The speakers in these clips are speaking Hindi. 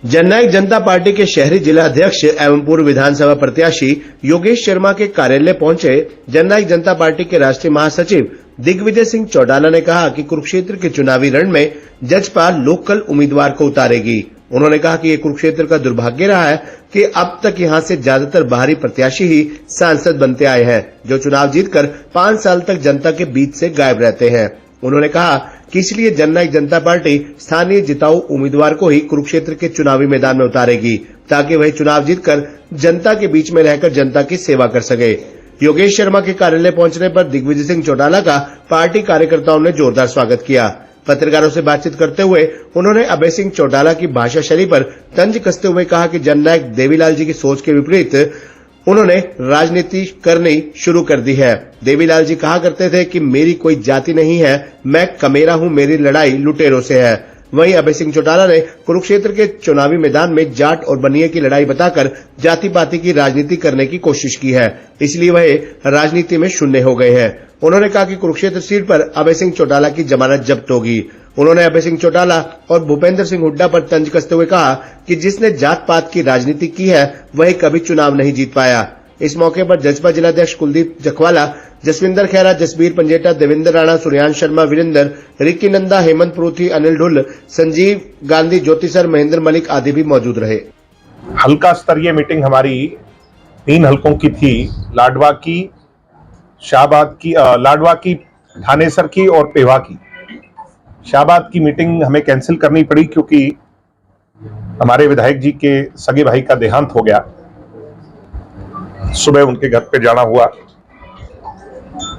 जननायक जनता पार्टी के शहरी जिला अध्यक्ष एवं पूर्व विधानसभा प्रत्याशी योगेश शर्मा के कार्यालय पहुंचे जननायक जनता पार्टी के राष्ट्रीय महासचिव दिग्विजय सिंह चौटाला ने कहा कि कुरुक्षेत्र के चुनावी रण में जजपा लोकल उम्मीदवार को उतारेगी। उन्होंने कहा कि ये कुरुक्षेत्र का दुर्भाग्य रहा है कि अब तक यहां से ज्यादातर बाहरी प्रत्याशी ही सांसद बनते आए हैं, जो चुनाव जीतकर 5 साल तक जनता के बीच से गायब रहते हैं। उन्होंने कहा कि इसलिए जननायक जनता पार्टी स्थानीय जिताऊ उम्मीदवार को ही कुरुक्षेत्र के चुनावी मैदान में उतारेगी, ताकि वही चुनाव जीतकर जनता के बीच में रहकर जनता की सेवा कर सके। योगेश शर्मा के कार्यालय पहुंचने पर दिग्विजय सिंह चौटाला का पार्टी कार्यकर्ताओं ने जोरदार स्वागत किया। पत्रकारों से बातचीत करते हुए उन्होंने अभय सिंह चौटाला की भाषा शैली पर तंज कसते हुए कहा कि जननायक देवीलाल जी की सोच के विपरीत उन्होंने राजनीति करनी शुरू कर दी है। देवीलाल जी कहा करते थे कि मेरी कोई जाति नहीं है, मैं कमेरा हूं, मेरी लड़ाई लुटेरों से है। वहीं अभय सिंह चौटाला ने कुरुक्षेत्र के चुनावी मैदान में जाट और बनिए की लड़ाई बताकर जाति पाति की राजनीति करने की कोशिश की है, इसलिए वह राजनीति में शून्य हो गए हैं। उन्होंने कहा कि कुरुक्षेत्र सीट पर अभय सिंह चौटाला की जमानत जब्त होगी। उन्होंने अभय सिंह चौटाला और भूपेंद्र सिंह हुड्डा पर तंज कसते हुए कहा कि जिसने जात पात की राजनीति की है वही कभी चुनाव नहीं जीत पाया। इस मौके पर जजपा जिलाध्यक्ष कुलदीप जखवाला, जसविंदर खेरा, जसबीर पंजेटा, देवेंद्र राणा, सूर्यांश शर्मा, वीरेंद्र, रिक्की नंदा, हेमंत प्रोथी, अनिल ढुल्ल, संजीव गांधी, ज्योति सर, महेंद्र मलिक आदि भी मौजूद रहे। हल्का स्तरीय मीटिंग हमारी 3 हलकों की थी, लाडवा की, शाहबाद की, लाडवा की, थानेसर की और पेवा की। शाहबाद की मीटिंग हमें कैंसिल करनी पड़ी क्योंकि हमारे विधायक जी के सगे भाई का देहांत हो गया। सुबह उनके घर पे जाना हुआ।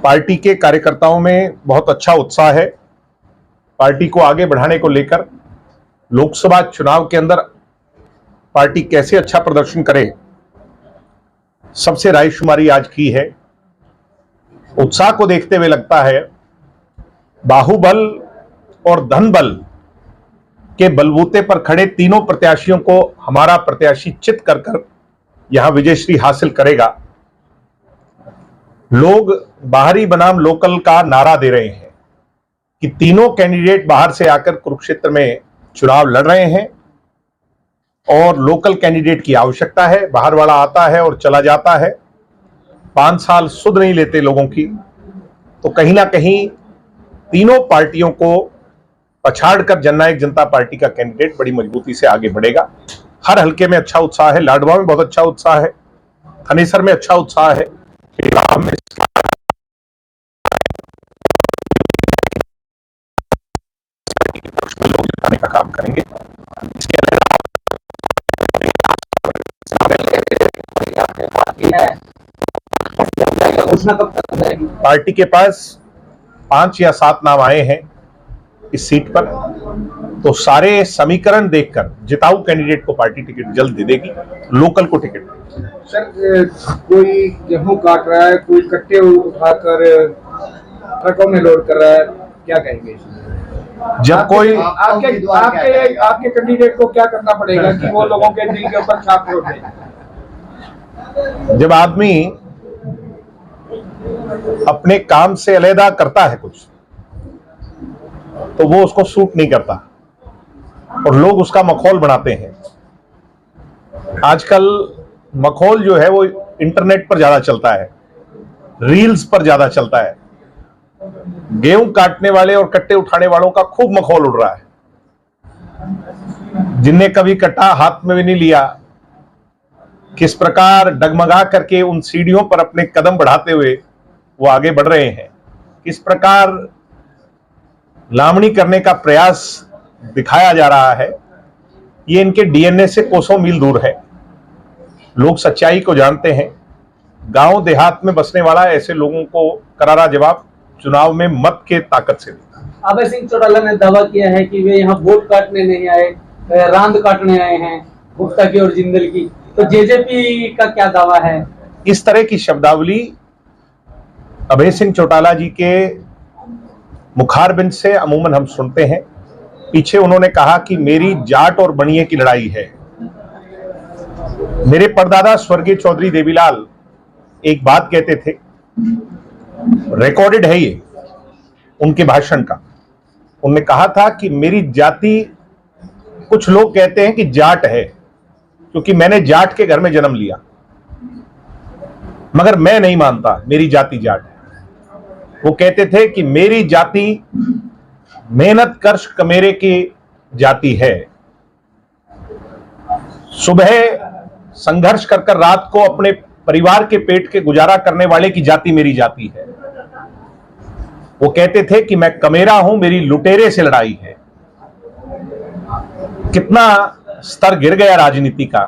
पार्टी के कार्यकर्ताओं में बहुत अच्छा उत्साह है। पार्टी को आगे बढ़ाने को लेकर लोकसभा चुनाव के अंदर पार्टी कैसे अच्छा प्रदर्शन करे, सबसे रायशुमारी आज की है। उत्साह को देखते हुए लगता है बाहुबल और धनबल के बलबूते पर खड़े तीनों प्रत्याशियों को हमारा प्रत्याशी चित कर यहां विजयश्री हासिल करेगा। लोग बाहरी बनाम लोकल का नारा दे रहे हैं कि तीनों कैंडिडेट बाहर से आकर कुरुक्षेत्र में चुनाव लड़ रहे हैं और लोकल कैंडिडेट की आवश्यकता है। बाहर वाला आता है और चला जाता है, 5 साल सुध नहीं लेते लोगों की। तो कहीं ना कहीं तीनों पार्टियों को पछाड़कर जननायक जनता पार्टी का कैंडिडेट बड़ी मजबूती से आगे बढ़ेगा। हर हलके में अच्छा उत्साह है, लाडवा में बहुत अच्छा उत्साह है, थनेसर में अच्छा उत्साह है, में लोग जिताने का काम करेंगे। इसके अलावा पार्टी के पास 5 या 7 नाम आए हैं इस सीट पर, तो सारे समीकरण देखकर जिताऊ कैंडिडेट को पार्टी टिकट जल्द दे देगी, लोकल को टिकट। सर, कोई गेहूं काट रहा है, कोई कट्टे उठाकर ट्रकों में लोड कर रहा है, क्या कहेंगे? जब कोई आपके कैंडिडेट को क्या करना पड़ेगा कि वो लोगों के दिल के ऊपर छाप छोड़े? जब आदमी अपने काम से अलग करता है कुछ, तो वो उसको सूट नहीं करता और लोग उसका मखौल बनाते हैं। आजकल मखौल जो है वो इंटरनेट पर ज्यादा चलता है, रील्स पर ज्यादा चलता है। गेहूं काटने वाले और कट्टे उठाने वालों का खूब मखौल उड़ रहा है। जिनने कभी कट्टा हाथ में भी नहीं लिया, किस प्रकार डगमगा करके उन सीढ़ियों पर अपने कदम बढ़ाते हुए वो आगे बढ़ रहे हैं, किस प्रकार लामणी करने का प्रयास दिखाया जा रहा है, ये इनके डीएनए से कोसों मील दूर है। लोग सच्चाई को जानते हैं। गांव देहात में बसने वाला ऐसे लोगों को करारा जवाब चुनाव में मत के ताकत से देता। अभय सिंह चौटाला ने दावा किया है कि वे यहाँ वोट काटने नहीं आए, रांद काटने आए हैं, गुप्ता की और जिंदल की। तो जेजेपी का क्या दावा है? इस तरह की शब्दावली अभय सिंह चौटाला जी के मुखारबिंद से अमूमन हम सुनते हैं। पीछे उन्होंने कहा कि मेरी जाट और बनिए की लड़ाई है। मेरे परदादा स्वर्गीय चौधरी देवीलाल एक बात कहते थे, रिकॉर्डेड है ये उनके भाषण का। उन्होंने कहा था कि मेरी जाति कुछ लोग कहते हैं कि जाट है, क्योंकि मैंने जाट के घर में जन्म लिया, मगर मैं नहीं मानता मेरी जाति जाट है। वो कहते थे कि मेरी जाति मेहनत कर्श कमेरे की जाति है, सुबह संघर्ष कर कर रात को अपने परिवार के पेट के गुजारा करने वाले की जाति मेरी जाति है। वो कहते थे कि मैं कमेरा हूं, मेरी लुटेरे से लड़ाई है। कितना स्तर गिर गया राजनीति का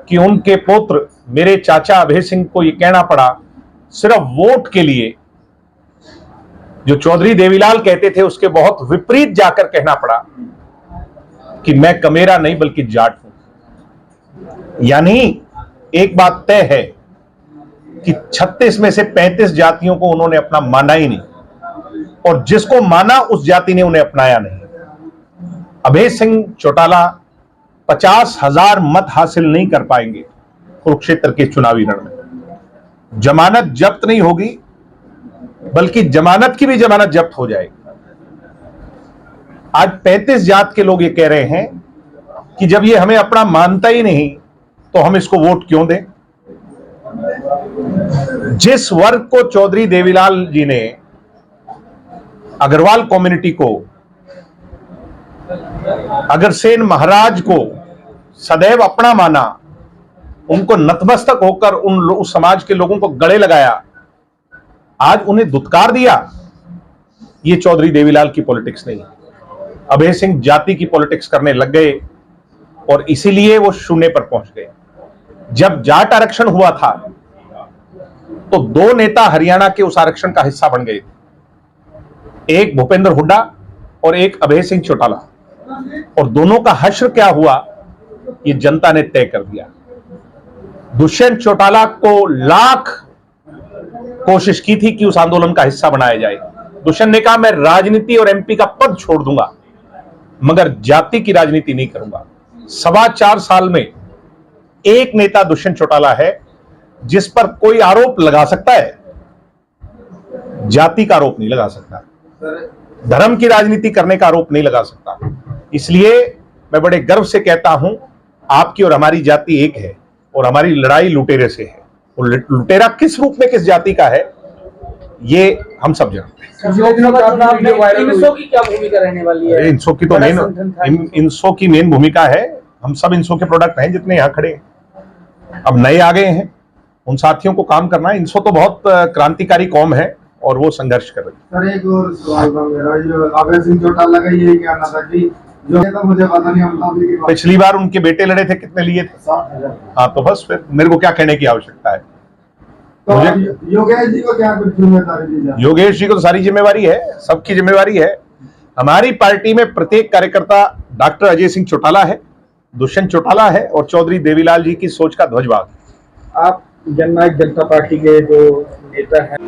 कि उनके पुत्र मेरे चाचा अभय सिंह को यह कहना पड़ा सिर्फ वोट के लिए, जो चौधरी देवीलाल कहते थे उसके बहुत विपरीत जाकर कहना पड़ा कि मैं कमेरा नहीं बल्कि जाट हूं। यानी एक बात तय है कि 36 में से 35 जातियों को उन्होंने अपना माना ही नहीं, और जिसको माना उस जाति ने उन्हें अपनाया नहीं। अभय सिंह चौटाला 50,000 मत हासिल नहीं कर पाएंगे कुरुक्षेत्र के चुनावी रण में। जमानत जब्त नहीं होगी, बल्कि जमानत की भी जमानत जब्त हो जाएगी। आज 35 जात के लोग ये कह रहे हैं कि जब ये हमें अपना मानता ही नहीं तो हम इसको वोट क्यों दें। जिस वर्ग को चौधरी देवीलाल जी ने, अग्रवाल कम्युनिटी को, अग्रसेन महाराज को सदैव अपना माना, उनको नतमस्तक होकर उस समाज के लोगों को गले लगाया, आज उन्हें दुत्कार दिया। ये चौधरी देवीलाल की पॉलिटिक्स नहीं। अभय सिंह जाति की पॉलिटिक्स करने लग गए और इसीलिए वो शून्य पर पहुंच गए। जब जाट आरक्षण हुआ था तो 2 नेता हरियाणा के उस आरक्षण का हिस्सा बन गए थे, एक भूपेंद्र हुड्डा और एक अभय सिंह चौटाला, और दोनों का हश्र क्या हुआ ये जनता ने तय कर दिया। दुष्यंत चौटाला को लाख कोशिश की थी कि उस आंदोलन का हिस्सा बनाया जाए। दुष्यंत ने कहा मैं राजनीति और एमपी का पद छोड़ दूंगा, मगर जाति की राजनीति नहीं करूंगा। 4.25 साल में एक नेता दुष्यंत चौटाला है जिस पर कोई आरोप लगा सकता है, जाति का आरोप नहीं लगा सकता, धर्म की राजनीति करने का आरोप नहीं लगा सकता। इसलिए मैं बड़े गर्व से कहता हूं आपकी और हमारी जाति एक है और हमारी लड़ाई लुटेरे से है। वो लुटेरा किस रूप में किस जाति का है ये हम सब जानते हैं। इनसो की क्या भूमिका रहने वाली है? इनसो की तो इनसो की मेन भूमिका है। हम सब इनसो के प्रोडक्ट हैं जितने यहाँ खड़े हैं। अब नए आ गए हैं, उन साथियों को काम करना है। इनसो तो बहुत क्रांतिकारी कौम है और वो संघर्ष कर रही है। सर एक और सवाल था मेरा, जो अभय सिंह चौटाला का यही कहना था कि जो तो मुझे पता नहीं, हम पिछली बार उनके बेटे लड़े थे, कितने लिए थे? 60,000। हाँ, तो बस फिर मेरे को क्या कहने की आवश्यकता है। तो योगेश जी को क्या कुछ जिम्मेदारी दी जाए? योगेश जी को तो सारी जिम्मेवारी है, सबकी जिम्मेवारी है। हमारी पार्टी में प्रत्येक कार्यकर्ता डॉक्टर अजय सिंह चौटाला है, दुष्यंत चौटाला है और चौधरी देवीलाल जी की सोच का ध्वजवाहक। आप जननायक जनता पार्टी के जो नेता हैं